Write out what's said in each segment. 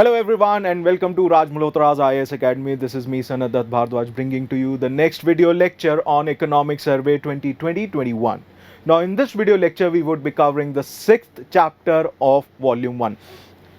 Hello everyone and welcome to Raj Malhotra's IAS Academy. This is me Sanat Dutt Bhardwaj bringing to you the next video lecture on Economic Survey 2020-21. Now in this video lecture we would be covering the 6th chapter of volume 1.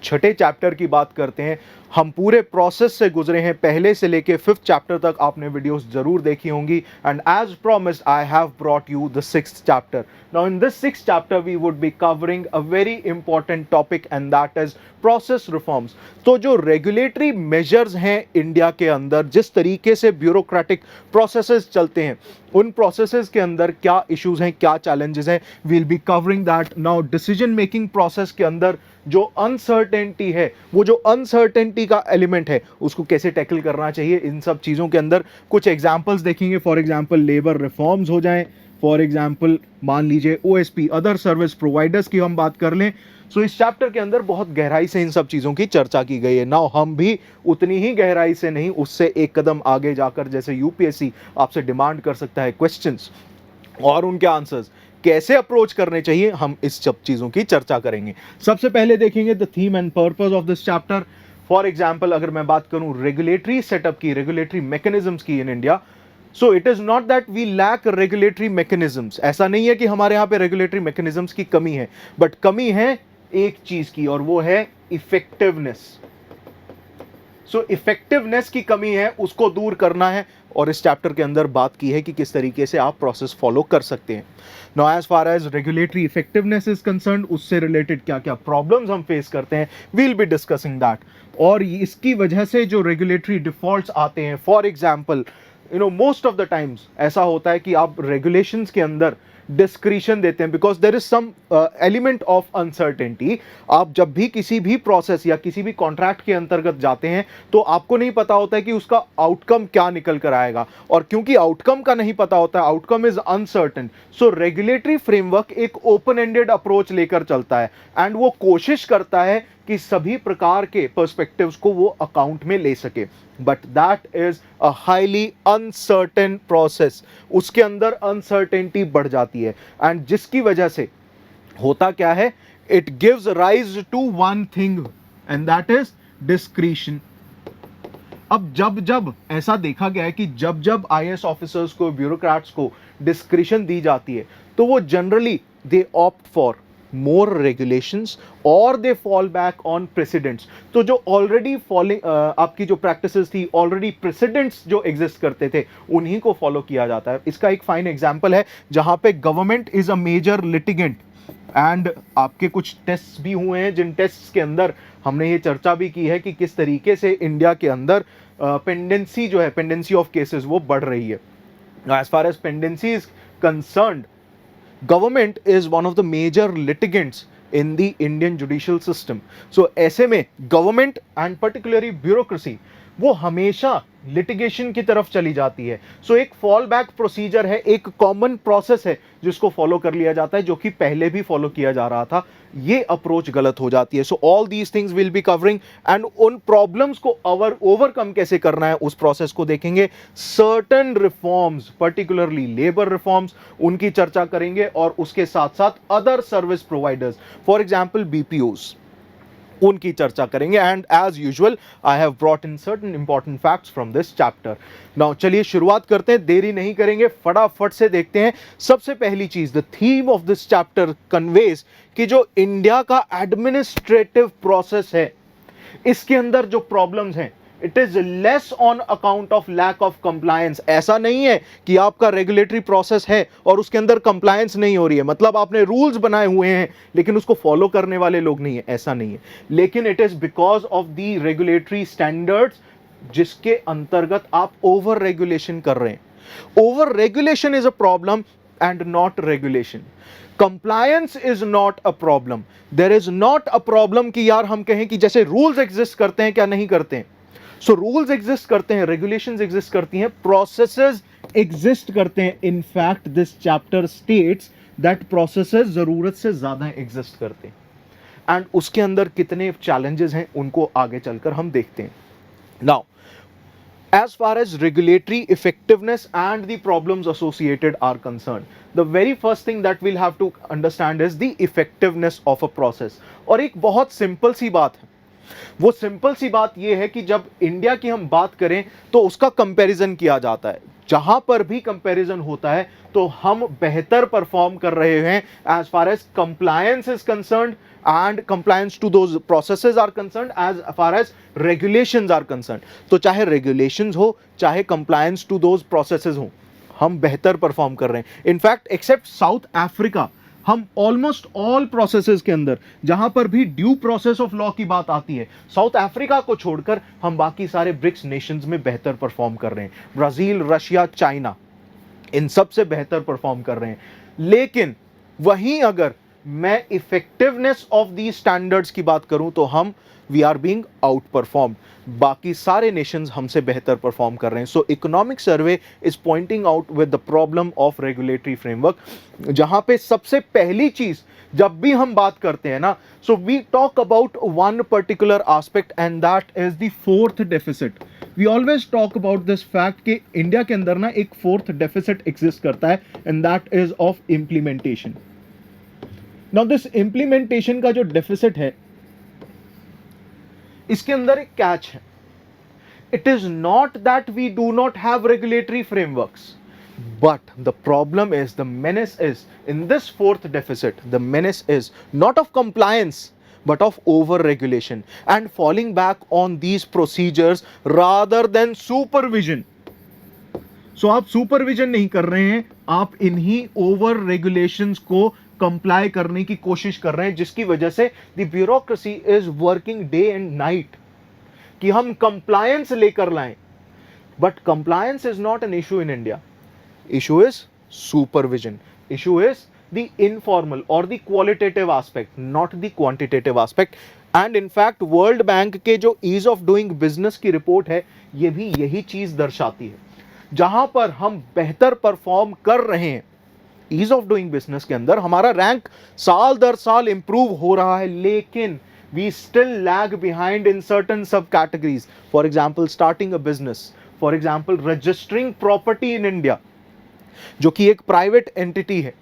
छठे chapter की बात करते हैं. हम पूरे process से गुजरे हैं, पहले से लेके 5th चैप्टर तक आपने वीडियोस जरूर देखी होंगी. And as promised I have brought you the 6th chapter. Now in this 6th chapter we would be covering a very important topic and that is process reforms. तो जो regulatory measures हैं India के अंदर, जिस तरीके से bureaucratic processes चलते हैं, उन प्रोसेसेस के अंदर क्या इश्यूज हैं, क्या चैलेंजेस हैं, we'll be covering that. Now decision making process के अंदर जो अनसर्टेनिटी है, वो जो अनसर्टेनिटी का एलिमेंट है, उसको कैसे टैकल करना चाहिए, इन सब चीज़ों के अंदर कुछ एग्जांपल्स देखेंगे. फॉर एग्जांपल लेबर रिफॉर्म्स हो जाएं, फॉर एग्जांपल मान लीजिए ओएसपी अदर सर्विस प्रोवाइडर्स की हम बात कर लें. सो इस चैप्टर के अंदर बहुत गहराई से इन सब चीज़ों की चर्चा की गई है. नाउ हम भी उतनी ही गहराई से नहीं, उससे एक कदम आगे जाकर, जैसे यूपीएससी आपसे डिमांड कर सकता है क्वेश्चंस और उनके आंसर्स कैसे अप्रोच करने चाहिए, हम इस सब चीज़ों की चर्चा करेंगे. सबसे पहले देखेंगे the theme and purpose of this chapter. For example अगर मैं बात करूं रेगुलेटरी सेटअप की, रेगुलेटरी मैकेनिज्म्स की in India, so it is not that we lack regulatory mechanisms. ऐसा नहीं है कि हमारे यहाँ पे रेगुलेटरी मैकेनिज्म्स की कमी है, बट कमी है एक चीज की, और वो है इफेक्टिवनेस. सो इफेक्टिवनेस की कमी है, उसको दूर करना है, और इस चैप्टर के अंदर बात की है कि किस तरीके से आप प्रोसेस फॉलो कर सकते हैं. Now as far as regulatory effectiveness is concerned, उससे रिलेटेड क्या क्या प्रॉब्लम्स हम फेस करते हैं, वील बी डिस्कसिंग दैट. और इसकी वजह से जो रेगुलेटरी डिफॉल्ट्स आते हैं, for example most of the times ऐसा होता है कि आप रेगुलेशंस के अंदर डिस्क्रिशन देते हैं because there is some element of uncertainty. आप जब भी किसी भी प्रोसेस या किसी भी कॉन्ट्रैक्ट के अंतर्गत जाते हैं तो आपको नहीं पता होता है कि उसका आउटकम क्या निकल कर आएगा, और क्योंकि आउटकम का नहीं पता होता है, outcome is uncertain, so regulatory framework एक ओपन एंडेड अप्रोच लेकर चलता है एंड वो कोशिश करता है कि सभी प्रकार के पर्सपेक्टिव्स को वो अकाउंट में ले सके. But that is a highly uncertain process. उसके अंदर अनसर्टेनिटी बढ़ जाती है एंड जिसकी वजह से होता क्या है, it gives rise to one thing and that is discretion. अब जब ऐसा देखा गया है कि जब आईएएस ऑफिसर्स को, ब्यूरोक्रेट्स को डिस्क्रिशन दी जाती है, तो वो generally they opt for more regulations or they fall back on precedents. तो जो ऑलरेडी आपकी जो प्रैक्टिसेस थी, ऑलरेडी प्रेसिडेंट्स जो एग्जिस्ट करते थे, उन्हीं को फॉलो किया जाता है. इसका एक फाइन एग्जांपल है जहां पे government is a major litigant and आपके कुछ टेस्ट भी हुए हैं, जिन टेस्ट के अंदर हमने ये चर्चा भी की है कि किस तरीके से इंडिया के अंदर पेंडेंसी जो है, पेंडेंसी ऑफ केसेस, वो बढ़ रही है. As far as pendency is concerned, government is one of the major litigants in the Indian judicial system. So ऐसे में government and particularly bureaucracy वो हमेशा लिटिगेशन की तरफ चली जाती है. सो एक फॉल बैक प्रोसीजर है, एक कॉमन प्रोसेस है जिसको फॉलो कर लिया जाता है, जो कि पहले भी फॉलो किया जा रहा था. ये अप्रोच गलत हो जाती है. So all these things will be covering and उन प्रॉब्लम्स को ओवरकम कैसे करना है, उस प्रोसेस को देखेंगे. Certain reforms, particularly labour reforms, उनकी चर्चा करेंगे, और उसके साथ साथ other service providers, for example BPOs, उनकी चर्चा करेंगे. And as usual I have brought in certain important facts from this chapter. Now चलिए शुरुआत करते हैं, देरी नहीं करेंगे, फटाफट से देखते हैं. सबसे पहली चीज, the theme of this chapter conveys कि जो इंडिया का एडमिनिस्ट्रेटिव प्रोसेस है, इसके अंदर जो प्रॉब्लम्स हैं, it is less on account of lack of compliance. ऐसा नहीं है कि आपका रेगुलेटरी प्रोसेस है और उसके अंदर कंप्लायंस नहीं हो रही है, मतलब आपने रूल्स बनाए हुए हैं लेकिन उसको फॉलो करने वाले लोग नहीं है, ऐसा नहीं है. लेकिन it is because of the regulatory standards जिसके अंतर्गत आप ओवर रेगुलेशन कर रहे हैं. Over regulation is a problem and not regulation. Compliance is not a problem. There is not a problem कि यार हम कहें कि जैसे रूल्स एग्जिस्ट करते हैं, क्या नहीं करते हैं. सो रूल्स एग्जिस्ट करते हैं, रेगुलेशंस एग्जिस्ट करती हैं, प्रोसेसेस एग्जिस्ट करते हैं. In fact this chapter states that processes जरूरत से ज्यादा एग्जिस्ट करते हैं. एंड उसके अंदर कितने चैलेंजेस हैं, उनको आगे चलकर हम देखते हैं. Now as far as regulatory effectiveness and the problems associated are concerned, the very first thing that we'll have to understand is the effectiveness of a process. और एक बहुत सिंपल सी बात है, वो सिंपल सी बात ये है कि जब इंडिया की हम बात करें तो उसका कंपैरिजन किया जाता है, जहां पर भी कंपैरिजन होता है तो हम बेहतर परफॉर्म कर रहे हैं as far as compliance is concerned and compliance to those processes are concerned, as far as regulations are concerned. तो चाहे रेगुलेशंस हो चाहे कंप्लायंस टू दोज प्रोसेसेस हो, हम बेहतर परफॉर्म कर रहे हैं। इनफैक्ट एक्सेप्ट साउथ अफ्रीका, हम ऑलमोस्ट ऑल प्रोसेसेस के अंदर जहां पर भी ड्यू प्रोसेस ऑफ लॉ की बात आती है, साउथ अफ्रीका को छोड़कर हम बाकी सारे ब्रिक्स नेशंस में बेहतर परफॉर्म कर रहे हैं। ब्राजील, रशिया, चाइना, इन सब से बेहतर परफॉर्म कर रहे हैं। लेकिन वहीं अगर मैं इफेक्टिवनेस ऑफ दी स्टैंडर्ड्स की बात करूं तो हम we are being outperformed, बाकी सारे नेशंस हमसे बेहतर परफॉर्म कर रहे हैं। So economic survey is pointing out with the problem of regulatory framework, जहां पे सबसे पहली चीज जब भी हम बात करते हैं ना, so we talk about one particular aspect and that is the fourth deficit. We always talk about this fact कि इंडिया के अंदर ना एक फोर्थ डेफिसिट एग्जिस्ट करता है and that is of implementation. Now this implementation का जो deficit है, इसके अंदर एक कैच है। It is not that we do not have regulatory frameworks, but the problem is, the menace is in this fourth deficit, the menace is not of compliance but of over regulation and falling back on these procedures rather than supervision. So आप supervision नहीं कर रहे हैं, आप इन्हीं over regulations को comply करने की कोशिश कर रहे हैं, जिसकी वजह से the bureaucracy is working day and night कि हम कंप्लायंस लेकर लाएं। But compliance is not an issue in India, issue is supervision, issue is the informal or the qualitative aspect, not the quantitative aspect. And in fact world bank के जो ease of doing business की report है, ये भी यही चीज दर्शाती है। जहां पर हम बेहतर परफॉर्म कर रहे हैं ईज ऑफ डूइंग बिजनेस के अंदर, हमारा रैंक साल दर साल इंप्रूव हो रहा है, लेकिन we still lag behind in certain subcategories. For example starting a business, for example registering property in India, जो कि एक प्राइवेट एंटिटी है,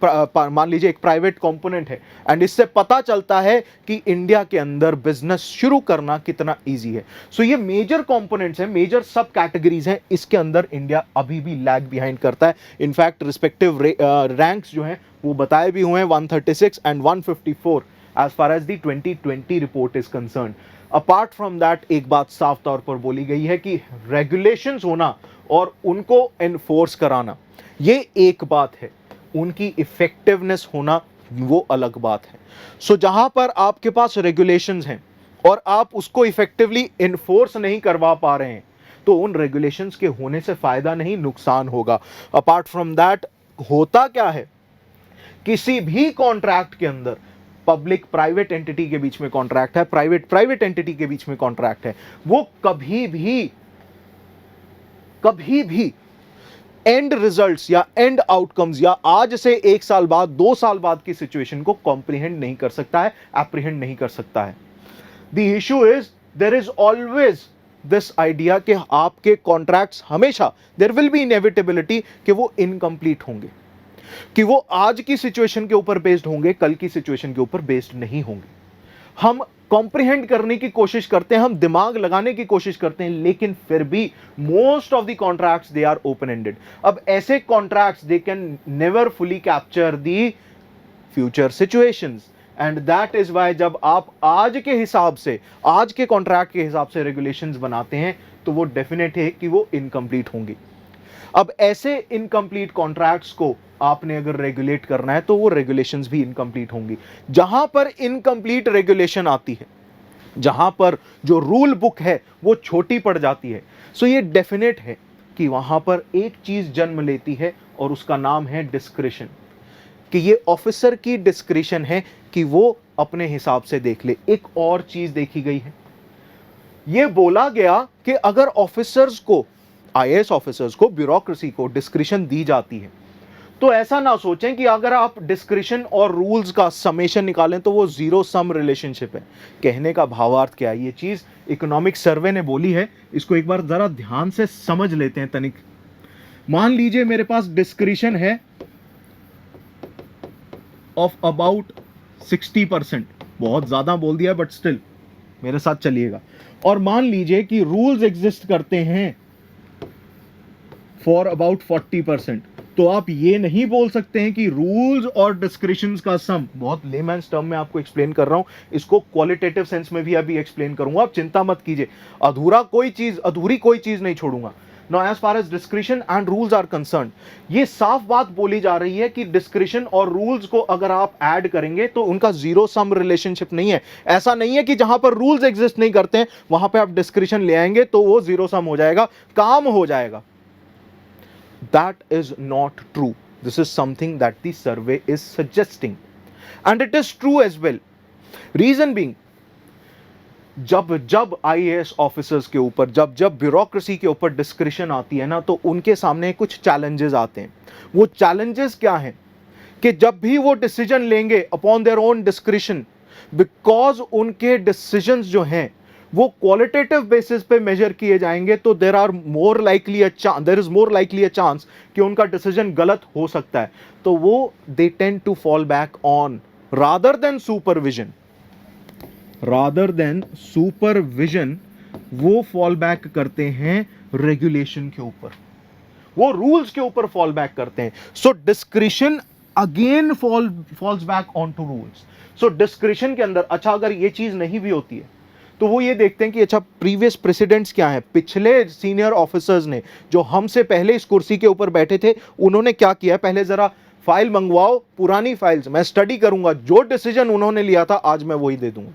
मान लीजिए एक प्राइवेट कंपोनेंट है, एंड इससे पता चलता है कि इंडिया के अंदर बिजनेस शुरू करना कितना इजी है। सो ये मेजर कंपोनेंट्स हैं, मेजर सब कैटेगरीज हैं, इसके अंदर इंडिया अभी भी लैग बिहाइंड करता है। इनफैक्ट रिस्पेक्टिव रैंक्स जो हैं वो बताए भी हुए हैं, 136 and 154 as far as the 2020 report is concern. Apart from that एक बात साफ तौर पर बोली गई है कि रेगुलेशंस होना और उनको एनफोर्स कराना ये एक बात है, उनकी इफेक्टिवनेस होना वो अलग बात है। सो जहां पर आपके पास रेगुलेशंस हैं और आप उसको इफेक्टिवली इन्फोर्स नहीं करवा पा रहे हैं, तो उन रेगुलेशंस के होने से फायदा नहीं, नुकसान होगा। अपार्ट फ्रॉम दैट होता क्या है, किसी भी कॉन्ट्रैक्ट के अंदर पब्लिक प्राइवेट एंटिटी के बीच में कॉन्ट्रैक्ट है, प्राइवेट प्राइवेट एंटिटी के बीच में कॉन्ट्रैक्ट है, वो कभी भी एंड रिजल्ट्स या एंड आउटकम्स या आज से 1 साल बाद 2 साल बाद की सिचुएशन को कॉम्प्रिहेंड नहीं कर सकता है, एप्रीहेंड नहीं कर सकता है। The issue is there is always this idea कि आपके कॉन्ट्रैक्ट्स हमेशा देयर विल बी इनएविटेबिलिटी कि वो इनकम्प्लीट होंगे, कि वो आज की सिचुएशन के ऊपर बेस्ड होंगे, कल की सिचुएशन के ऊपर बेस्ड नहीं होंगे। हम कॉम्प्रिहेंड करने की कोशिश करते हैं, हम दिमाग लगाने की कोशिश करते हैं, लेकिन फिर भी most of the contracts they are open ended. अब ऐसे contracts they can never fully capture the future situations, and that is why जब आप आज के हिसाब से, आज के कॉन्ट्रैक्ट के हिसाब से रेगुलेशंस बनाते हैं तो वो डेफिनेट है कि वो इनकम्प्लीट होंगी। अब ऐसे इनकम्प्लीट कॉन्ट्रैक्ट्स को आपने अगर रेगुलेट करना है तो वो रेगुलेशंस भी इनकम्प्लीट होंगी। जहां पर इनकम्प्लीट रेगुलेशन आती है, जहां पर जो रूल बुक है वो छोटी पड़ जाती है, सो ये डेफिनेट है कि वहां पर एक चीज जन्म लेती है और उसका नाम है डिस्क्रिशन, कि ये ऑफिसर की डिस्क्रिशन है कि वो अपने हिसाब से देख ले। एक और चीज देखी गई है, ये बोला गया कि अगर ऑफिसर्स को, आईएएस ऑफिसर्स को, ब्यूरोक्रेसी को डिस्क्रिशन दी जाती है तो ऐसा ना सोचें कि अगर आप डिस्क्रिशन और रूल्स का समेशन निकालें तो वो जीरो सम रिलेशनशिप है। कहने का भावार्थ क्या है, ये चीज इकोनॉमिक सर्वे ने बोली है, इसको एक बार जरा ध्यान से समझ लेते हैं तनिक। मान लीजिए मेरे पास डिस्क्रिशन है ऑफ अबाउट 60%, बहुत ज्यादा बोल दिया बट स्टिल मेरे साथ चलिएगा, और मान लीजिए कि रूल्स एग्जिस्ट करते हैं फॉर अबाउट 40%, तो आप ये नहीं बोल सकते हैं कि रूल्स और डिस्क्रिशंस का सम, बहुत लेमैन्स टर्म में आपको एक्सप्लेन कर रहा हूं, इसको क्वालिटेटिव सेंस में भी अभी एक्सप्लेन करूंगा, आप चिंता मत कीजिए, अधूरी कोई चीज नहीं छोड़ूंगा। Now, as far as discretion and rules are concerned, ये साफ बात बोली जा रही है कि डिस्क्रिशन और रूल्स को अगर आप ऐड करेंगे तो उनका जीरो सम रिलेशनशिप नहीं है। ऐसा नहीं है कि जहां पर रूल्स एग्जिस्ट नहीं करते हैं वहां पे आप डिस्क्रिशन ले आएंगे तो वो जीरो सम हो जाएगा, काम हो जाएगा। That is not true. This is something that the survey is suggesting, and it is true as well. Reason being, जब आईएएस ऑफिसर्स के ऊपर, जब ब्यूरोक्रेसी के ऊपर डिस्क्रिशन आती है ना, तो उनके सामने कुछ चैलेंजेस आते हैं। वो चैलेंजेस क्या हैं कि जब भी वो डिसीजन लेंगे upon their own discretion, because उनके डिसीजंस जो हैं वो क्वालिटेटिव बेसिस पे मेजर किए जाएंगे, तो there is more likely a chance कि उनका डिसीजन गलत हो सकता है, तो वो they tend to fall back on rather than supervision, वो फॉल बैक करते हैं रेगुलेशन के ऊपर, वो रूल्स के ऊपर फॉल बैक करते हैं। So discretion again falls back on to rules. So discretion के अंदर, अच्छा अगर ये चीज नहीं भी होती है तो वो ये देखते हैं कि अच्छा प्रीवियस प्रेसिडेंट्स क्या है, पिछले सीनियर ऑफिसर्स ने जो हमसे पहले इस कुर्सी के ऊपर बैठे थे उन्होंने क्या किया, पहले जरा फाइल मंगवाओ, पुरानी फाइल्स मैं स्टडी करूंगा, जो डिसीजन उन्होंने लिया था आज मैं वही दे दूंगा।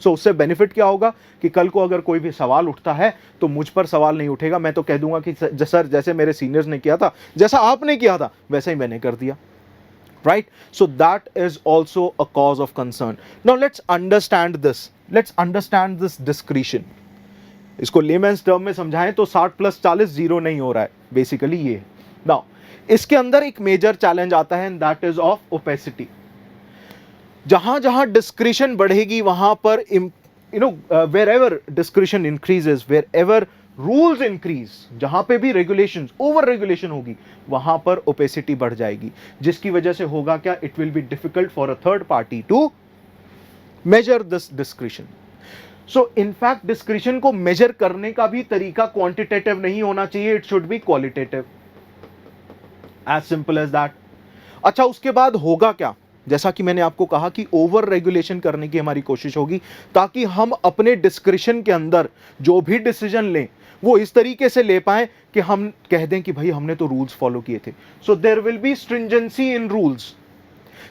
सो उससे बेनिफिट क्या होगा कि कल को अगर कोई भी सवाल उठता है तो मुझ पर सवाल नहीं उठेगा, मैं तो कह दूंगा कि सर जैसे मेरे सीनियर्स ने किया था, जैसा आपने किया था वैसा ही मैंने कर दिया, right? So that is also a cause of concern. Now let's understand this discretion. इसको लेमैन्स टर्म में समझाएं तो 60 + 40 जीरो नहीं हो रहा है, बेसिकली ये है। नाउ इसके अंदर एक मेजर चैलेंज आता है, दैट इज ऑफ ओपेसिटी। जहां जहां डिस्क्रिशन बढ़ेगी वहां पर wherever discretion increases, wherever rules increase, जहां पे भी रेगुलेशन, ओवर रेगुलेशन होगी वहां पर ओपेसिटी बढ़ जाएगी, जिसकी वजह से होगा क्या, it will be difficult for a third party to measure this discretion. So in fact discretion को मेजर करने का भी तरीका क्वांटिटेटिव नहीं होना चाहिए, it should be qualitative, as simple as that. अच्छा उसके बाद होगा क्या, जैसा कि मैंने आपको कहा कि ओवर रेगुलेशन करने की हमारी कोशिश होगी ताकि हम अपने डिस्क्रिशन के अंदर जो भी डिसीजन लें वो इस तरीके से ले पाएं कि हम कह दें कि भाई हमने तो रूल्स फॉलो किए थे। So there will be stringency in rules.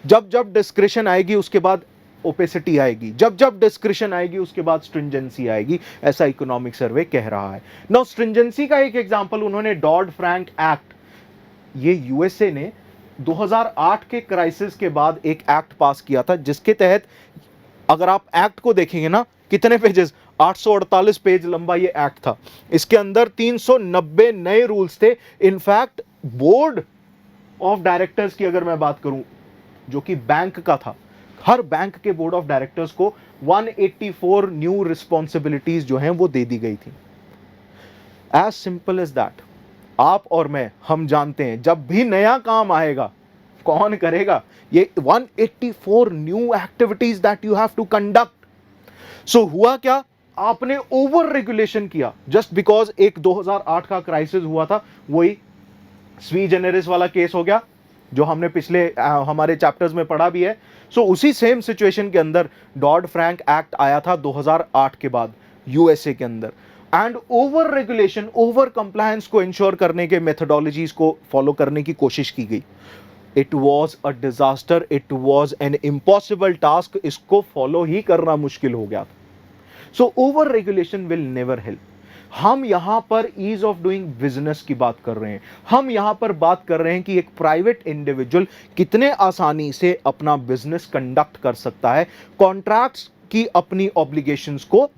जब डिस्क्रिशन आएगी उसके बाद ओपेसिटी आएगी, जब डिस्क्रिशन आएगी उसके बाद स्ट्रिंजेंसी आएगी, ऐसा इकोनॉमिक सर्वे कह रहा है। नाउ स्ट्रिंजेंसी का एक एग्जांपल उन्होंने डॉड-फ्रैंक एक्ट, ये यूएसए ने 2008 के क्राइसिस के बाद एक एक्ट पास किया था, जिसके तहत अगर आप एक्ट को देखेंगे ना, कितने पेजेस, 848 पेज लंबा ये एक्ट था। इसके अंदर 390 नए रूल्स थे। इनफैक्ट बोर्ड ऑफ डायरेक्टर्स की अगर मैं बात करूं, जो कि बैंक का था, हर बैंक के बोर्ड ऑफ डायरेक्टर्स को 184 न्यू रिस्पॉन्सिबिलिटीज जो हैं वो दे दी गई थी। As simple as that. आप और मैं, हम जानते हैं जब भी नया काम आएगा कौन करेगा, ये 184 new activities that you have to conduct. So हुआ क्या, आपने ओवर रेगुलेशन किया जस्ट बिकॉज एक 2008 का क्राइसिस हुआ था, वही स्वी जेनेरिस वाला केस हो गया जो हमने पिछले हमारे चैप्टर्स में पढ़ा भी है। सो उसी सेम सिचुएशन के अंदर डॉड-फ्रैंक एक्ट आया था 2008 के बाद यूएसए के अंदर, and over regulation, over compliance को इंश्योर करने के मेथोडोलॉजीज को फॉलो करने की कोशिश की गई। It was a disaster, it was an impossible task, इसको फॉलो ही करना मुश्किल हो गया था। So over regulation will never help. हम यहां पर ईज ऑफ डूइंग बिजनेस की बात कर रहे हैं, हम यहां पर बात कर रहे हैं कि एक प्राइवेट इंडिविजुअल कितने आसानी से अपना बिजनेस कंडक्ट कर सकता है, कॉन्ट्रैक्ट्स की अपनी ऑब्लिगेशंस को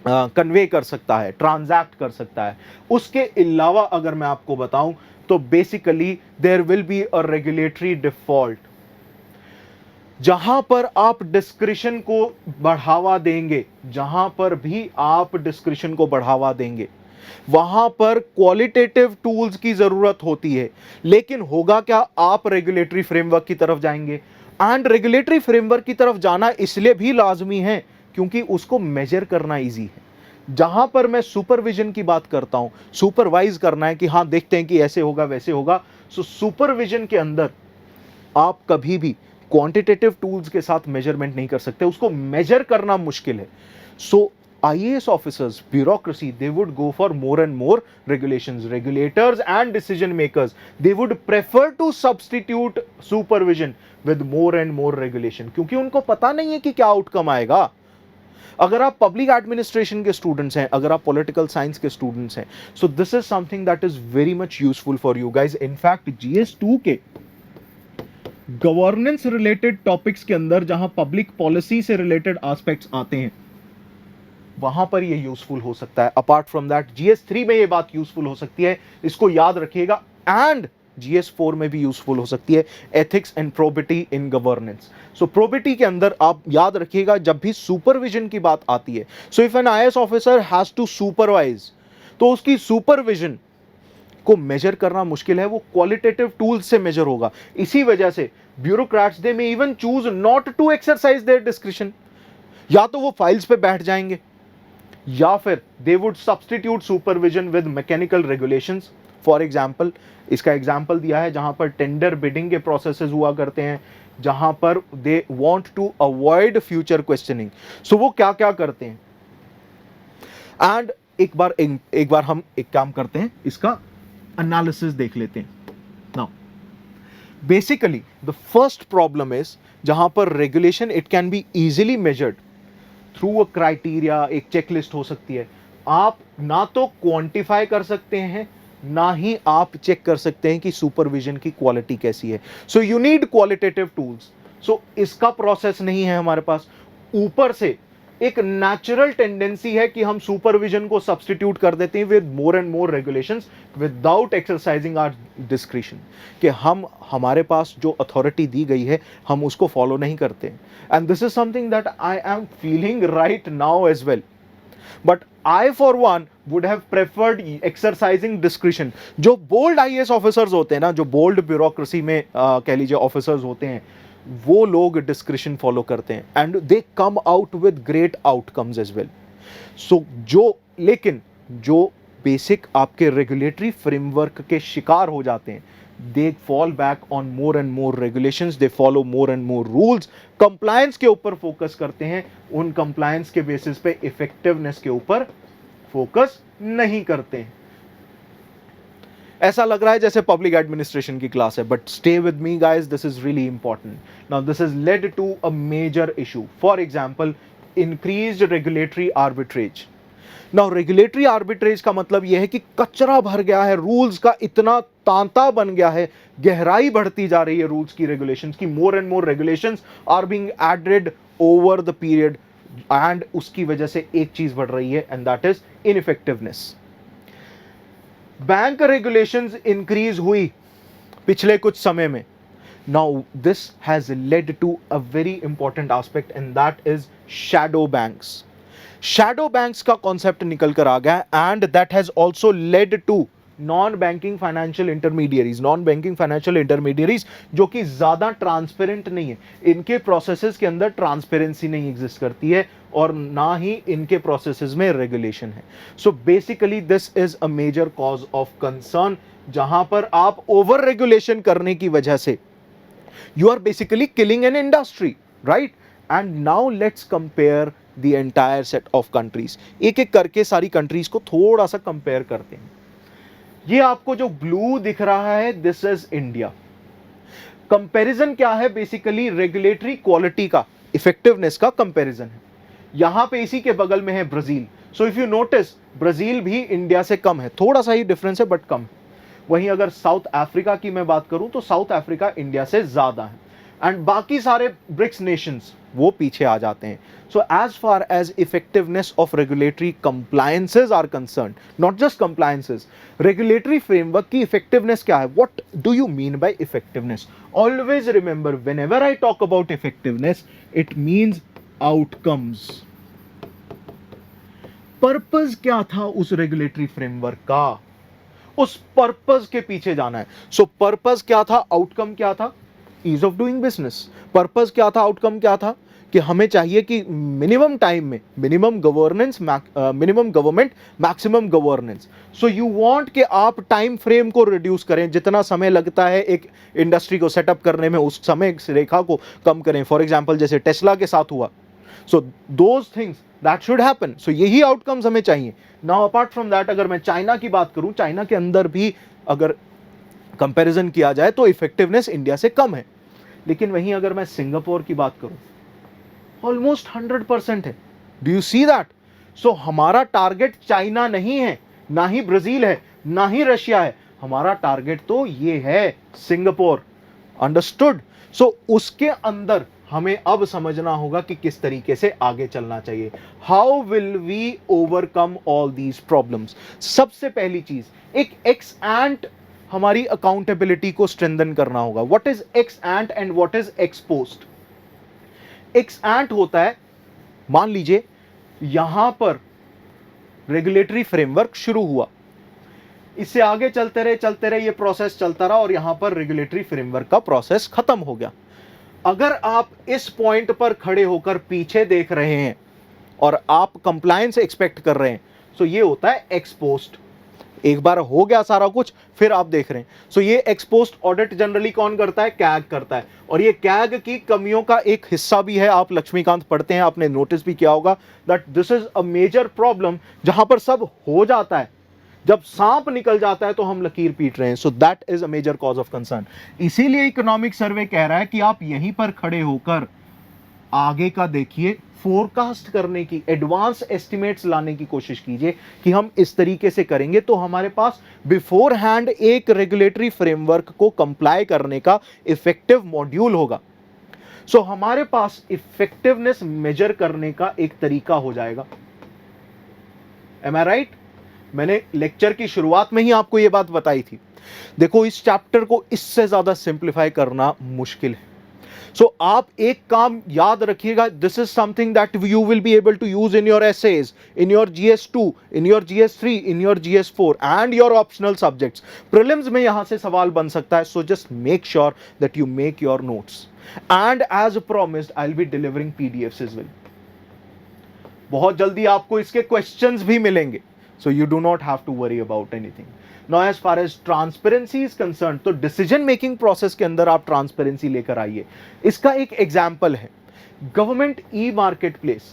कन्वे कर सकता है, ट्रांजैक्ट कर सकता है। उसके अलावा अगर मैं आपको बताऊं तो basically there will be a regulatory default. जहां पर आप डिस्क्रिशन को बढ़ावा देंगे, जहां पर भी आप डिस्क्रिशन को बढ़ावा देंगे वहां पर क्वालिटेटिव टूल्स की जरूरत होती है। लेकिन होगा क्या, आप रेगुलेटरी फ्रेमवर्क की तरफ जाएंगे, एंड रेगुलेटरी फ्रेमवर्क की तरफ जाना इसलिए भी लाजमी है क्योंकि उसको मेजर करना इजी है। जहां पर मैं सुपरविजन की बात करता हूं, सुपरवाइज करना है कि हाँ देखते हैं कि ऐसे होगा वैसे होगा, सो सुपरविजन के अंदर आप कभी भी क्वांटिटेटिव टूल्स के साथ मेजरमेंट नहीं कर सकते, उसको मेजर करना मुश्किल है। सो IAS officers, bureaucracy, they would go for more and more regulations. Regulators and decision makers, they would prefer to substitute supervision with more and more regulation, क्योंकि उनको पता नहीं है कि क्या आउटकम आएगा। अगर आप पब्लिक एडमिनिस्ट्रेशन के स्टूडेंट्स हैं, अगर आप पॉलिटिकल साइंस के स्टूडेंट्स हैं, so this is something that is very much useful for you guys. In fact GS2 के गवर्नेंस रिलेटेड टॉपिक्स के अंदर जहां पब्लिक पॉलिसी से रिलेटेड एस्पेक्ट्स आते हैं, वहां पर ये यूजफुल हो सकता है। अपार्ट फ्रॉम दैट GS3 में ये बात यूजफुल हो सकती है, इसको याद रखिएगा। एंड GS4 में भी यूजफुल हो सकती है, ethics and probity in governance. So probity के अंदर आप याद रखिएगा, जब भी सुपरविजन की बात आती है, so if an IAS officer has to supervise, तो उसकी सुपरविजन को मेजर करना मुश्किल है, वो क्वालिटेटिव टूल्स से मेजर होगा। इसी वजह से bureaucrats they may even choose not to exercise their discretion, या तो वो फाइल्स पे बैठ जाएंगे या फिर they would substitute supervision with mechanical regulations. For example, इसका एग्जांपल दिया है जहां पर टेंडर बिडिंग के प्रोसेसेस हुआ करते हैं, जहां पर they want to avoid future questioning. So वो क्या क्या करते हैं, एंड एक बार हम एक काम करते हैं, इसका एनालिसिस देख लेते हैं। Now basically the first problem is, जहां पर regulation it can be easily measured through a criteria, एक चेकलिस्ट हो सकती है। आप ना तो क्वांटिफाई कर सकते हैं, ना ही आप चेक कर सकते हैं कि सुपरविजन की क्वालिटी कैसी है। So you need qualitative tools. So इसका प्रोसेस नहीं है हमारे पास। ऊपर से एक नेचुरल टेंडेंसी है कि हम सुपरविजन को सब्स्टिट्यूट कर देते हैं with more and more regulations without exercising our discretion, कि हम, हमारे पास जो अथॉरिटी दी गई है हम उसको फॉलो नहीं करते। And this is something that I am feeling right now as well, but I for one would have preferred exercising discretion. जो बोल्ड IAS ऑफिसर्स होते हैं ना, जो बोल्ड ब्यूरोक्रेसी में कह लीजिए ऑफिसर्स होते हैं, वो लोग डिस्क्रिशन फॉलो करते हैं and they come out with great outcomes as well. So लेकिन जो बेसिक आपके रेगुलेटरी फ्रेमवर्क के शिकार हो जाते हैं, they fall back on more and more regulations, they follow more and more rules, compliance के ऊपर फोकस करते हैं, उन कंप्लायंस के बेसिस पे इफेक्टिवनेस के ऊपर फोकस नहीं करते हैं। ऐसा लग रहा है जैसे पब्लिक एडमिनिस्ट्रेशन की क्लास है, but stay with me guys, this is really important. Now this is led to a major issue, for example increased regulatory arbitrage. Now regulatory arbitrage का मतलब यह है कि कचरा भर गया है, रूल्स का इतना तांता बन गया है, गहराई बढ़ती जा रही है रूल्स की, रेगुलेशंस की, more and more regulations are being added over the period, and उसकी वजह से एक चीज बढ़ रही है, and that is ineffectiveness. Bank regulations increase हुई पिछले कुछ समय में। Now this has led to a very important aspect, and that is shadow banks. Shadow banks का कॉन्सेप्ट निकल कर आ गया, and that has also led to non banking financial intermediaries, जो कि ज्यादा ट्रांसपेरेंट नहीं है, इनके प्रोसेसेस के अंदर ट्रांसपेरेंसी नहीं एग्जिस्ट करती है, और ना ही इनके प्रोसेसेस में रेगुलेशन है। So basically this is a major cause of concern, जहां पर आप ओवर रेगुलेशन करने की वजह से you are basically killing an industry, right? And now let's compare the entire set of countries. एक एक करके सारी कंट्रीज को थोड़ा सा कंपेयर करते हैं। ये आपको जो ब्लू दिख रहा है, दिस इज इंडिया। कंपैरिजन क्या है? बेसिकली रेगुलेटरी क्वालिटी का, इफेक्टिवनेस का कंपैरिजन है। यहां पे इसी के बगल में है Brazil. So if you notice, Brazil भी इंडिया से कम है, थोड़ा सा ही डिफरेंस है बट कम है। वहीं अगर साउथ अफ्रीका की मैं बात करूं तो साउथ अफ्रीका इंडिया से ज्यादा है, एंड बाकी सारे ब्रिक्स नेशंस वो पीछे आ जाते हैं। So as far as effectiveness of regulatory compliances are concern, not just compliances, regulatory framework की इफेक्टिवनेस क्या है? What do you mean by effectiveness? Always remember, whenever I talk about effectiveness, it means outcomes. Purpose क्या था उस regulatory framework का? उस purpose के पीछे जाना है। सो पर्पस क्या था, आउटकम क्या था? Ease of doing business. Purpose क्या था, आउटकम क्या था? कि हमें चाहिए कि मिनिमम टाइम में minimum governance, minimum government, maximum governance. So you want कि आप टाइम फ्रेम को रिड्यूस करें, जितना समय लगता है एक इंडस्ट्री को सेटअप करने में उस समय रेखा को कम करें। फॉर एग्जांपल जैसे टेस्ला के साथ हुआ। So those things that should happen. So यही आउटकम्स हमें चाहिए। नाउ अपार्ट फ्रॉम दैट, अगर मैं चाइना की बात करूं, चाइना के अंदर भी अगर कंपैरिजन किया जाए तो इफेक्टिवनेस इंडिया से कम है। लेकिन वहीं अगर मैं सिंगापुर की बात करूं, ऑलमोस्ट 100% है। Do you see that? So हमारा टारगेट चाइना नहीं है, ना ही ब्राजील है, ना ही रशिया है। हमारा टारगेट तो ये है सिंगापुर। अंडरस्टूड? सो उसके अंदर हमें अब समझना होगा कि किस तरीके से आगे चलना चाहिए। How will we overcome all these problems? सबसे पहली चीज, एक एक्स एंट हमारी अकाउंटेबिलिटी को स्ट्रेंथन करना होगा। What is ex ante and what is ex post? Ex ante होता है, मान लीजिए यहां पर रेगुलेटरी फ्रेमवर्क शुरू हुआ, इससे आगे चलते रहे ये प्रोसेस चलता रहा और यहां पर रेगुलेटरी फ्रेमवर्क का प्रोसेस खत्म हो गया। अगर आप इस पॉइंट पर खड़े होकर पीछे देख रहे हैं और आप कंप्लायंस एक्सपेक्ट कर रहे हैं, सो ये होता है एक्स पोस्ट। एक बार हो गया सारा कुछ, फिर आप देख रहे हैं। सो ये एक्स पोस्ट ऑडिट जनरली कौन करता है? कैग करता है। और ये कैग की कमियों का एक हिस्सा भी है। आप लक्ष्मीकांत पढ़ते हैं, आपने नोटिस भी किया होगा that this is a major problem. जहां पर सब हो जाता है, जब सांप निकल जाता है तो हम लकीर पीट रहे हैं। So that is a major cause of concern. इसीलिए इकोनॉमिक सर्वे कह रहा है कि आप यहीं पर खड़े होकर आगे का देखिए, फोरकास्ट करने की, एडवांस एस्टिमेट्स लाने की कोशिश कीजिए कि हम इस तरीके से करेंगे तो हमारे पास बिफोर हैंड एक रेगुलेटरी फ्रेमवर्क को कंप्लाई करने का इफेक्टिव मॉड्यूल होगा। सो हमारे पास इफेक्टिवनेस मेजर करने का एक तरीका हो जाएगा। एम आई राइट? मैंने लेक्चर की शुरुआत में ही आपको यह बात बताई थी। देखो, इस चैप्टर को इससे ज्यादा सिंप्लीफाई करना मुश्किल है। सो आप एक काम याद रखिएगा, this is something that you will be able to use in your essays, in your GS2, in your GS3, in your GS4 and your optional subjects. Prelims में यहां से सवाल बन सकता है। So just make sure that you make your notes and as promised I will be delivering PDFs as well. बहुत जल्दी आपको इसके क्वेश्चंस भी मिलेंगे। So you do not have to worry about anything. Now as far as transparency is concerned, तो decision making process के अंदर आप ट्रांसपेरेंसी लेकर आइए। इसका एक एग्जाम्पल है गवर्नमेंट ई मार्केट प्लेस।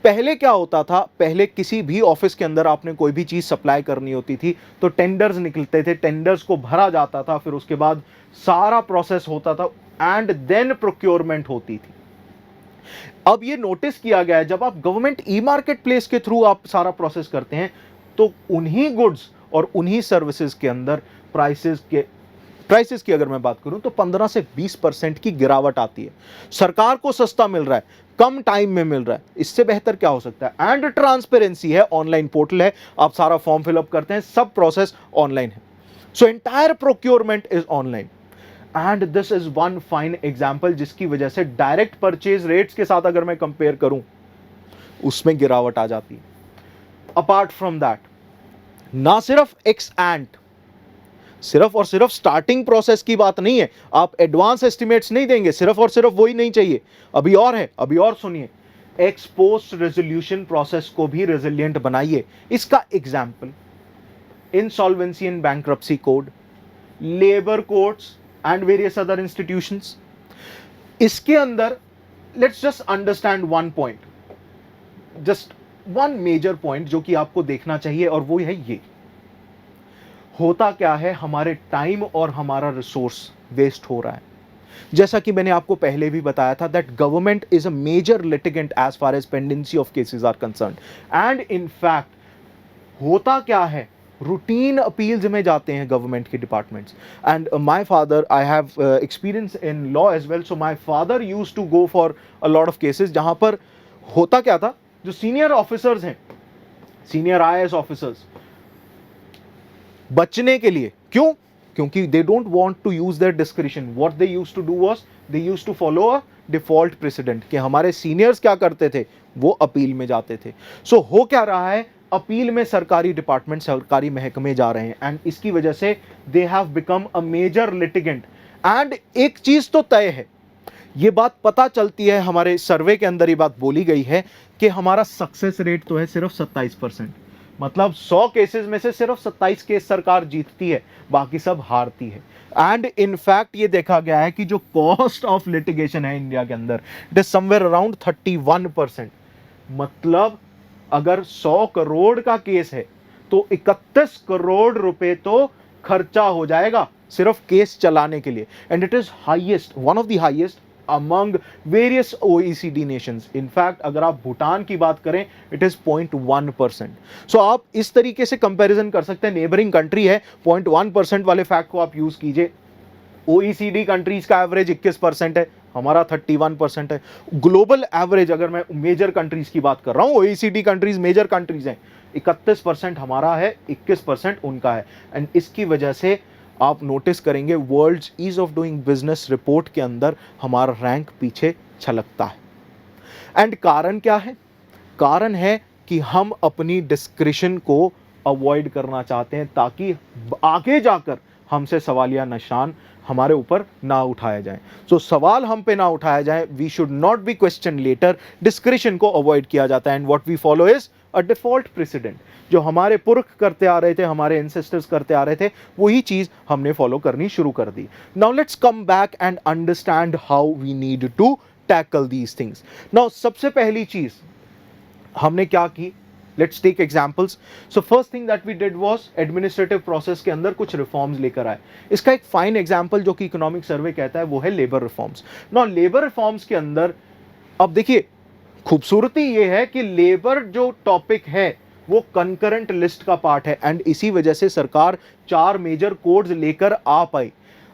पहले क्या होता था? पहले किसी भी ऑफिस के अंदर आपने कोई भी चीज सप्लाई करनी होती थी तो टेंडर्स निकलते थे, टेंडर्स को भरा जाता था, फिर उसके बाद सारा प्रोसेस होता था एंड देन प्रोक्योरमेंट होती थी। अब ये नोटिस किया गया है, जब आप गवर्नमेंट ई मार्केट प्लेस के थ्रू आप सारा प्रोसेस करते हैं तो उन्हीं गुड्स और उन्हीं सर्विसेज के अंदर प्राइसेस की अगर मैं बात करूं तो 15 से 20% की गिरावट आती है। सरकार को सस्ता मिल रहा है, कम टाइम में मिल रहा है, इससे बेहतर क्या हो सकता है? एंड ट्रांसपेरेंसी है, ऑनलाइन पोर्टल है, आप सारा फॉर्म फिलअप करते हैं, सब प्रोसेस ऑनलाइन है। So entire procurement is online and this is one fine example जिसकी वजह से डायरेक्ट परचेज रेट्स के साथ अगर मैं कंपेयर करूं उसमें गिरावट आ जाती है। अपार्ट फ्रॉम दैट, ना सिर्फ एक्स एंट, सिर्फ और सिर्फ स्टार्टिंग प्रोसेस की बात नहीं है। आप एडवांस एस्टिमेट्स नहीं देंगे, सिर्फ और सिर्फ वही नहीं चाहिए। अभी और है, अभी और सुनिए, एक्स पोस्ट रेजोल्यूशन प्रोसेस को भी रेजिलिएंट बनाइए। इसका example insolvency and bankruptcy code, labour codes and various other institutions. इसके अंदर let's just understand one point, just one major point जो कि आपको देखना चाहिए, और वो है ये होता क्या है, हमारे टाइम और हमारा रिसोर्स वेस्ट हो रहा है। जैसा कि मैंने आपको पहले भी बताया था that government is a major litigant as far as pendency of cases are concerned and in fact होता क्या है, रूटीन अपील्स में जाते हैं गवर्नमेंट के departments. And my father, I have experience in law as well, so my father used to go for a lot of cases जहां पर होता क्या था, जो सीनियर ऑफिसर्स हैं, सीनियर IAS ऑफिसर्स, बचने के लिए, क्योंकि they don't want to use their discretion, what they used to do was they used to follow a default precedent कि हमारे सीनियर्स क्या करते थे, वो अपील में जाते थे। सो हो क्या रहा है, अपील में सरकारी डिपार्टमेंट, सरकारी महकमे जा रहे हैं एंड इसकी वजह से they have become a major litigant. And एक चीज तो तय है ये बात पता चलती है, हमारे सर्वे के अंदर ये बात बोली गई है कि हमारा सक्सेस रेट तो है सिर्फ 27%। मतलब 100 केसेस में से सिर्फ 27 केस सरकार जीतती है, बाकी सब हारती है। एंड इनफैक्ट ये देखा गया है कि जो कॉस्ट ऑफ लिटिगेशन है इंडिया के अंदर, इट इज समवेयर अराउंड 31%। मतलब अगर 100 करोड़ का केस है तो 31 करोड़ रुपए तो खर्चा हो जाएगा सिर्फ केस चलाने के लिए। And it is highest, one of the highest among various OECD Nations. In fact अगर आप भूटान की बात करें, इट इज 0.1%। सो आप इस तरीके से कंपैरिजन कर सकते हैं, नेबरिंग कंट्री है, 0.1% वाले फैक्ट को आप यूज कीजिए। OECD कंट्रीज का एवरेज 21% है, हमारा 31% है। ग्लोबल एवरेज अगर मैं मेजर कंट्रीज की बात कर रहा हूं, OECD कंट्रीज मेजर कंट्रीज हैं, 31% हमारा है, 21% उनका है। एंड इसकी वजह से आप नोटिस करेंगे world ease of doing business report के अंदर हमारा रैंक पीछे छलकता है। एंड कारण क्या है? कारण है कि हम अपनी डिस्क्रिशन को अवॉइड करना चाहते हैं ताकि आगे जाकर हमसे सवालिया निशान हमारे ऊपर ना उठाया जाए। सो सवाल हम पे ना उठाया जाए, we should not be question later, discretion को अवॉइड किया जाता है। And what we follow is a default precedent. जो हमारे पुरख करते आ रहे थे, हमारे एंसेस्टर्स करते आ रहे थे, वही चीज हमने फॉलो करनी शुरू कर दी। Now let's come back and understand how we need to tackle these things. Now सबसे पहली चीज हमने क्या की, let's take examples. So first thing that we did was administrative process के अंदर कुछ रिफॉर्म्स लेकर आए। इसका एक फाइन एग्जांपल जो कि इकोनॉमिक सर्वे कहता है वो है labour reforms. Now labour reforms के अंदर अब देखिए खूबसूरती ये है कि लेबर जो टॉपिक है वो कंकरेंट लिस्ट का पार्ट है, एंड इसी वजह से सरकार 4 मेजर कोड्स लेकर आ पाई।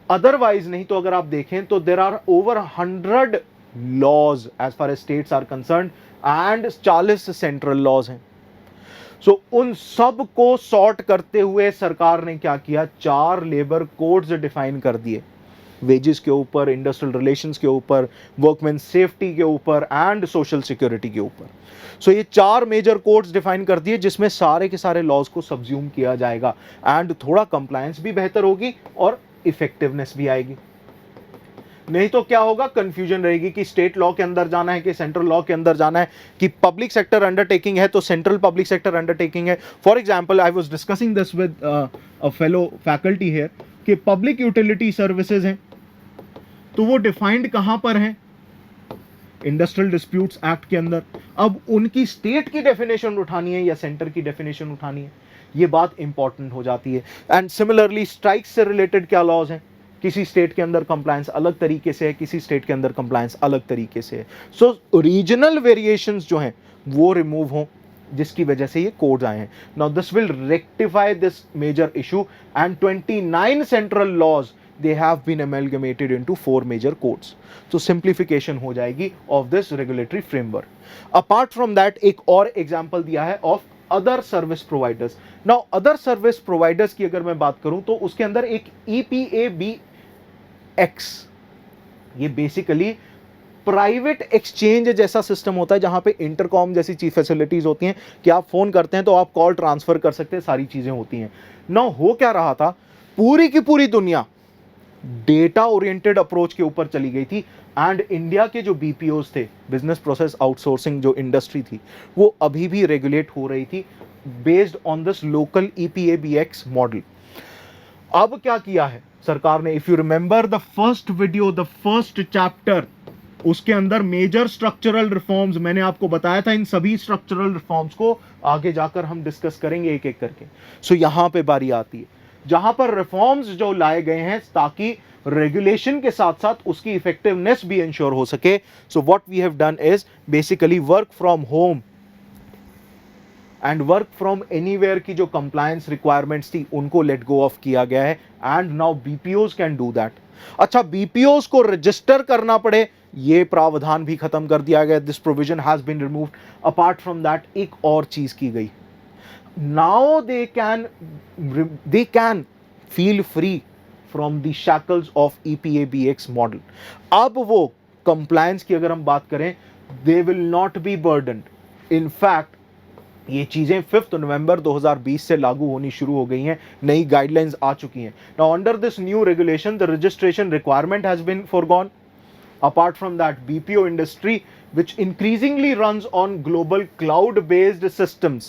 अदरवाइज नहीं तो अगर आप देखें तो there are over 100 laws as far as states are concern and 40 central laws हैं। सो उन सब को सॉर्ट करते हुए सरकार ने क्या किया, 4 लेबर कोड्स डिफाइन कर दिए, वेजेस के ऊपर, इंडस्ट्रियल रिलेशंस के ऊपर, वर्कमैन सेफ्टी के ऊपर एंड सोशल सिक्योरिटी के ऊपर। सो ये 4 मेजर कोड्स डिफाइन कर दिए जिसमें सारे के सारे लॉज को सब्ज्यूम किया जाएगा एंड थोड़ा कंप्लायंस भी बेहतर होगी और इफेक्टिवनेस भी आएगी। नहीं तो क्या होगा, कंफ्यूजन रहेगी कि स्टेट लॉ के अंदर जाना है कि सेंट्रल लॉ के अंदर जाना है, कि पब्लिक सेक्टर अंडरटेकिंग है तो सेंट्रल पब्लिक सेक्टर अंडरटेकिंग है। For example I was discussing this with a fellow faculty here कि पब्लिक यूटिलिटी सर्विसेज हैं तो वो डिफाइंड कहां पर हैं, इंडस्ट्रियल डिस्प्यूट्स एक्ट के अंदर। अब उनकी स्टेट की डेफिनेशन उठानी है या सेंटर की डेफिनेशन उठानी है, ये बात इंपॉर्टेंट हो जाती है। एंड सिमिलरली स्ट्राइक्स से रिलेटेड क्या लॉज हैं, किसी स्टेट के अंदर कंप्लायंस अलग तरीके से है, किसी स्टेट के अंदर कंप्लायंस अलग तरीके से है। सो रीजनल वेरिएशंस जो हैं वो रिमूव हों, जिसकी वजह से ये कोड्स आए हैं। Now this will rectify this major issue and 29 central laws they have been amalgamated into 4 major codes. So simplification हो जाएगी of this regulatory framework. Apart from that एक और example दिया है of other service providers. Now other service providers की अगर मैं बात करूं तो उसके अंदर एक EPABX, ये बेसिकली प्राइवेट एक्सचेंज जैसा सिस्टम होता है जहां पे इंटरकॉम जैसी चीज फैसिलिटीज होती हैं कि आप फोन करते हैं तो आप कॉल ट्रांसफर कर सकते हैं, सारी चीजें होती हैं। नाउ हो क्या रहा था, पूरी की पूरी दुनिया डेटा ओरिएंटेड अप्रोच के ऊपर चली गई थी एंड इंडिया के जो बीपीओस थे, बिजनेस प्रोसेस आउटसोर्सिंग जो इंडस्ट्री थी, वो अभी भी रेगुलेट हो रही थी based on this local EPABX model. अब क्या किया है सरकार ने, if you remember the first video, the first chapter, उसके अंदर मेजर स्ट्रक्चरल रिफॉर्म्स मैंने आपको बताया था। इन सभी स्ट्रक्चरल रिफॉर्म्स को आगे जाकर हम डिस्कस करेंगे एक एक करके। सो यहां पे बारी आती है जहां पर रिफॉर्म्स जो लाए गए हैं ताकि रेगुलेशन के साथ साथ उसकी इफेक्टिवनेस भी इंश्योर हो सके। So what we have done is basically work from home and work from anywhere की जो कंप्लायंस रिक्वायरमेंट्स थी उनको लेट गो ऑफ किया गया है and now BPOs can do that. अच्छा, बीपीओज को रजिस्टर करना पड़े ये प्रावधान भी खत्म कर दिया गया, this provision has been removed. Apart from that एक और चीज की गई, now they can feel free from the shackles of EPABX model. अब वो compliance की अगर हम बात करें, they will not be burdened. In fact, ये चीजें 5 नवंबर 2020 से लागू होनी शुरू हो गई हैं, नई गाइडलाइंस आ चुकी हैं। Now under this new regulation, the registration requirement has been foregone. Apart from that, BPO industry, which increasingly runs on global cloud based systems,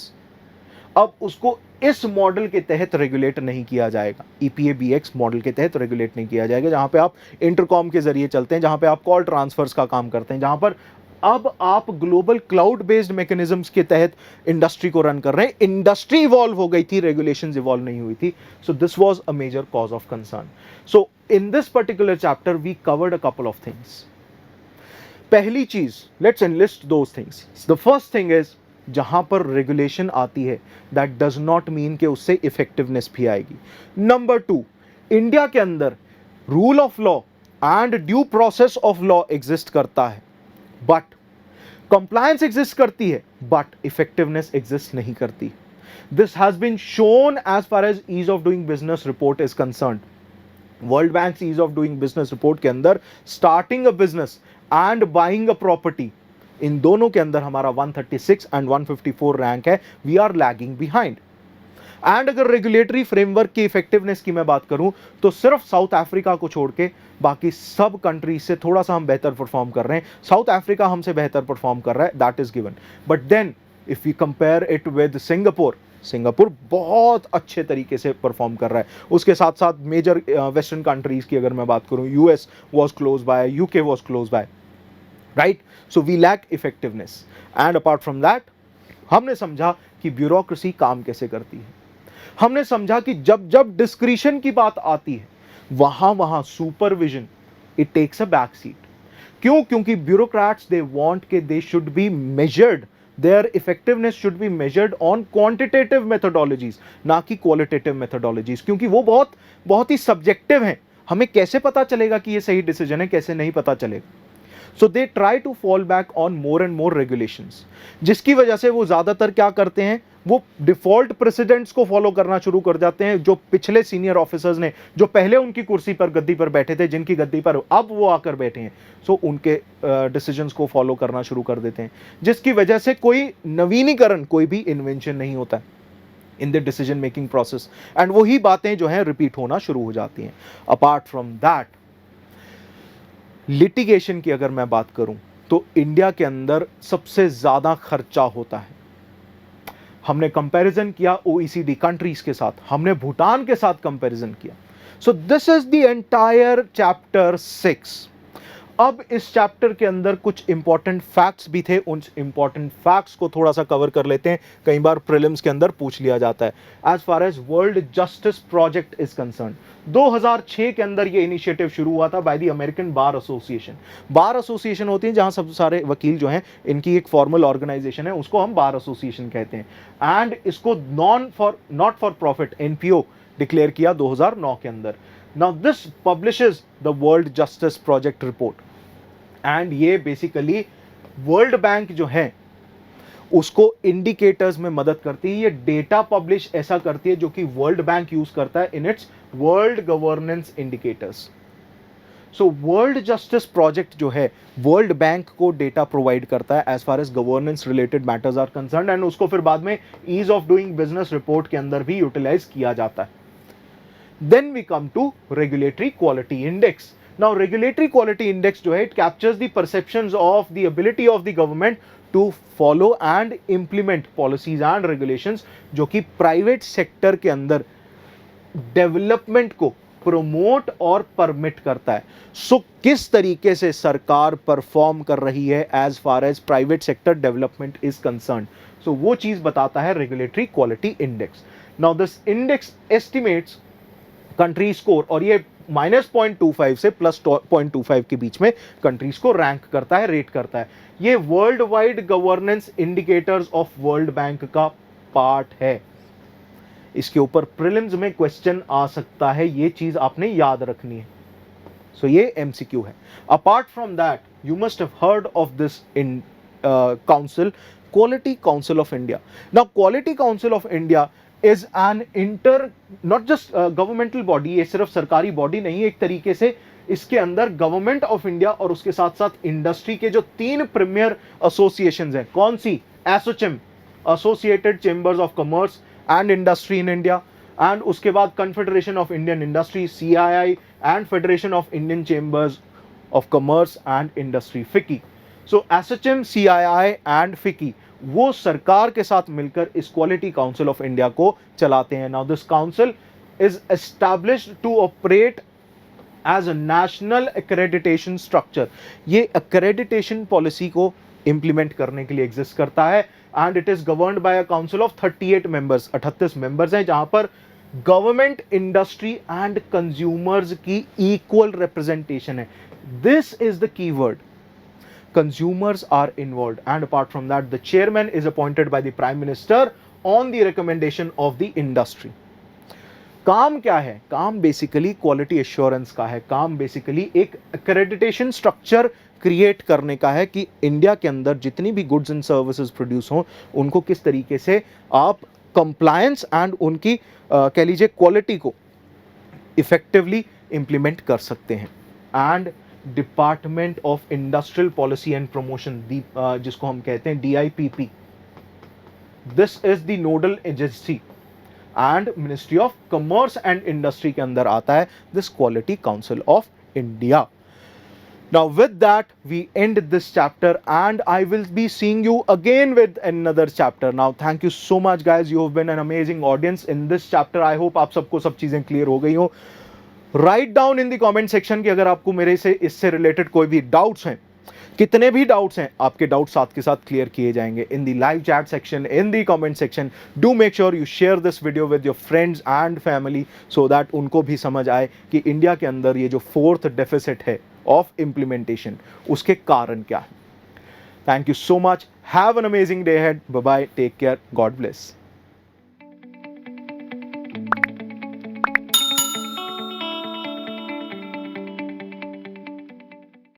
अब उसको इस मॉडल के तहत रेगुलेट नहीं किया जाएगा, EPABX मॉडल के तहत रेगुलेट नहीं किया जाएगा, जहां पे आप इंटरकॉम के जरिए चलते हैं, जहां पे आप कॉल ट्रांसफर्स का काम करते हैं, जहां पर अब आप ग्लोबल क्लाउड बेस्ड मैकेनिज्म्स के तहत इंडस्ट्री को रन कर रहे हैं। इंडस्ट्री इवॉल्व हो गई थी, रेगुलेशंस इवॉल्व नहीं हुई थी। So this was a major cause of concern. So in this particular chapter we covered a couple of things. पहली चीज, let's enlist those things. The first thing is, जहां पर रेगुलेशन आती है दैट डज नॉट मीन कि उससे effectiveness भी आएगी। नंबर 2, इंडिया के अंदर rule of law and due process of law exist करता है, बट कंप्लायंस एग्जिस्ट करती है, बट इफेक्टिवनेस एग्जिस्ट नहीं करती। This has been shown as far as ease of doing business report is concerned. World Bank ease of doing business report के अंदर starting a business and buying a property, इन दोनों के अंदर हमारा 136 and 154 rank है। We are lagging behind. And अगर regulatory framework की इफेक्टिवनेस की मैं बात करूं तो सिर्फ साउथ अफ्रीका को छोड़ के बाकी सब कंट्रीज से थोड़ा सा हम बेहतर परफॉर्म कर रहे हैं। साउथ अफ्रीका हमसे बेहतर परफॉर्म कर रहा है, that is given. But then if we compare it with Singapore, Singapore बहुत अच्छे तरीके से परफॉर्म कर रहा है। उसके साथ साथ मेजर वेस्टर्न कंट्रीज की अगर मैं बात करूं, US was close by, UK was close by, right? So we lack effectiveness. And apart from that, हमने समझा कि ब्यूरोक्रेसी काम कैसे करती है। हमने समझा कि जब जब डिस्क्रिशन की बात आती है वहां वहां supervision it takes a back seat. क्यों? क्योंकि ब्यूरोक्रेट्स दे वांट के they should be measured, their effectiveness should be measured on quantitative methodologies, ना कि क्वालिटेटिव मेथोडोलॉजीज, क्योंकि वो बहुत ही सब्जेक्टिव हैं। हमें कैसे पता चलेगा कि ये सही डिसीजन है, कैसे नहीं पता चलेगा। So they try to fall back on more and more regulations, जिसकी वजह से वो ज्यादातर क्या करते हैं, वो डिफॉल्ट प्रेसिडेंट्स को फॉलो करना शुरू कर जाते हैं, जो पिछले सीनियर ऑफिसर्स ने, जो पहले उनकी कुर्सी पर, गद्दी पर बैठे थे, जिनकी गद्दी पर अब वो आकर बैठे हैं, सो उनके डिसीजंस को फॉलो करना शुरू कर देते हैं, जिसकी वजह से कोई नवीनीकरण, कोई भी इन्वेंशन नहीं होता in the decision making process, and वही बातें जो हैं रिपीट होना शुरू हो जाती हैं। अपार्ट फ्रॉम दैट, लिटिगेशन की अगर मैं बात करूं तो इंडिया के अंदर सबसे ज्यादा खर्चा होता है। हमने कंपैरिजन किया ओईसीडी कंट्रीज के साथ, हमने भूटान के साथ कंपैरिजन किया। So this is the entire chapter 6। अब इस चैप्टर के अंदर कुछ इंपॉर्टेंट फैक्ट्स भी थे, उन इंपॉर्टेंट फैक्ट्स को थोड़ा सा कवर कर लेते हैं। कई बार प्रीलिम्स के अंदर पूछ लिया जाता है। As far as world justice project is concern, 2006 के अंदर ये इनिशिएटिव शुरू हुआ था by the American bar association. Bar association होती है जहां सब सारे वकील जो हैं, इनकी एक फॉर्मल ऑर्गेनाइजेशन है, उसको हम बार एसोसिएशन कहते हैं। एंड इसको not for profit NPO declare किया 2009 के अंदर। Now this publishes the world justice project report, and ये बेसिकली वर्ल्ड बैंक जो है उसको इंडिकेटर्स में मदद करती है। ये डेटा पब्लिश ऐसा करती है जो कि वर्ल्ड बैंक यूज करता है in its world governance indicators. So world justice project जो है वर्ल्ड बैंक को डेटा प्रोवाइड करता है as far as governance related matters are concerned, and उसको फिर बाद में ease of doing business report के अंदर भी यूटिलाइज किया जाता है। Then we come to regulatory quality index. Now, regulatory quality index जो है, it captures the perceptions of the ability of the government to follow and implement policies and regulations जो कि प्राइवेट सेक्टर के अंदर development को promote और permit करता है। सो किस तरीके से सरकार परफॉर्म कर रही है as far as private sector development is concern, so वो चीज बताता है regulatory quality index. Now this index estimates country score, और ये -0.25 से +0.25 के बीच में कंट्रीज को रैंक करता है, रेट करता है। ये world wide governance indicators of world bank का पार्ट है। इसके ऊपर प्रीलिम्स में क्वेश्चन आ सकता है, ये चीज आपने याद रखनी है। सो ये MCQ है। Apart from that, you must have heard of this in council, quality council of India. Now quality council of India is an not just governmental body, ये सिर्फ सरकारी बॉडी नहीं है, एक तरीके से इसके अंदर गवर्नमेंट ऑफ इंडिया और उसके साथ साथ इंडस्ट्री के जो 3 प्रीमियर एसोसिएशंस हैं, कौन सी? ASSOCHAM, associated chambers of commerce and industry in India, and उसके बाद confederation of Indian industry CII and federation of Indian chambers of commerce and industry, FICCI. So SHM, CII and FICCI वो सरकार के साथ मिलकर इस क्वालिटी काउंसिल ऑफ इंडिया को चलाते हैं। Now this council is established to operate as a national accreditation structure. ये एक्रेडिटेशन पॉलिसी को इंप्लीमेंट करने के लिए एग्जिस्ट करता है and it is governed by a council of 38 members. 38 members हैं जहां पर गवर्नमेंट, इंडस्ट्री एंड कंज्यूमर्स की इक्वल रिप्रेजेंटेशन है। This is the keyword, consumers are involved, and apart from that the chairman is appointed by the prime minister on the recommendation of the industry। काम क्या है? काम basically quality assurance का है। काम basically एक accreditation structure create करने का है कि इंडिया के अंदर जितनी भी गुड्स एंड सर्विसेज प्रोड्यूस हों उनको किस तरीके से आप कंप्लायंस एंड उनकी कह लीजिए क्वालिटी को इफेक्टिवली इंप्लीमेंट कर सकते हैं। And department of industrial policy and promotion, जिसको हम कहते हैं DIPP, this is the nodal agency and ministry of commerce and industry के अंदर आता है this quality council of India. Now with that we end this chapter and I will be seeing you again with another chapter. Now thank you so much guys, you have been an amazing audience in this chapter. I hope आप सबको सब चीजें clear हो गई हो। Write down in the comment section कि अगर आपको मेरे से इससे रिलेटेड कोई भी डाउट्स हैं, कितने भी डाउट्स हैं, आपके डाउट्स साथ के साथ क्लियर किए जाएंगे in the live chat section, in the comment section. Do make sure you share this video with your friends and family so that उनको भी समझ आए कि इंडिया के अंदर ये जो 4th डेफिसिट है ऑफ इम्प्लीमेंटेशन उसके कारण क्या है। Thank you so much, have an amazing day ahead, bye bye, take care, God bless.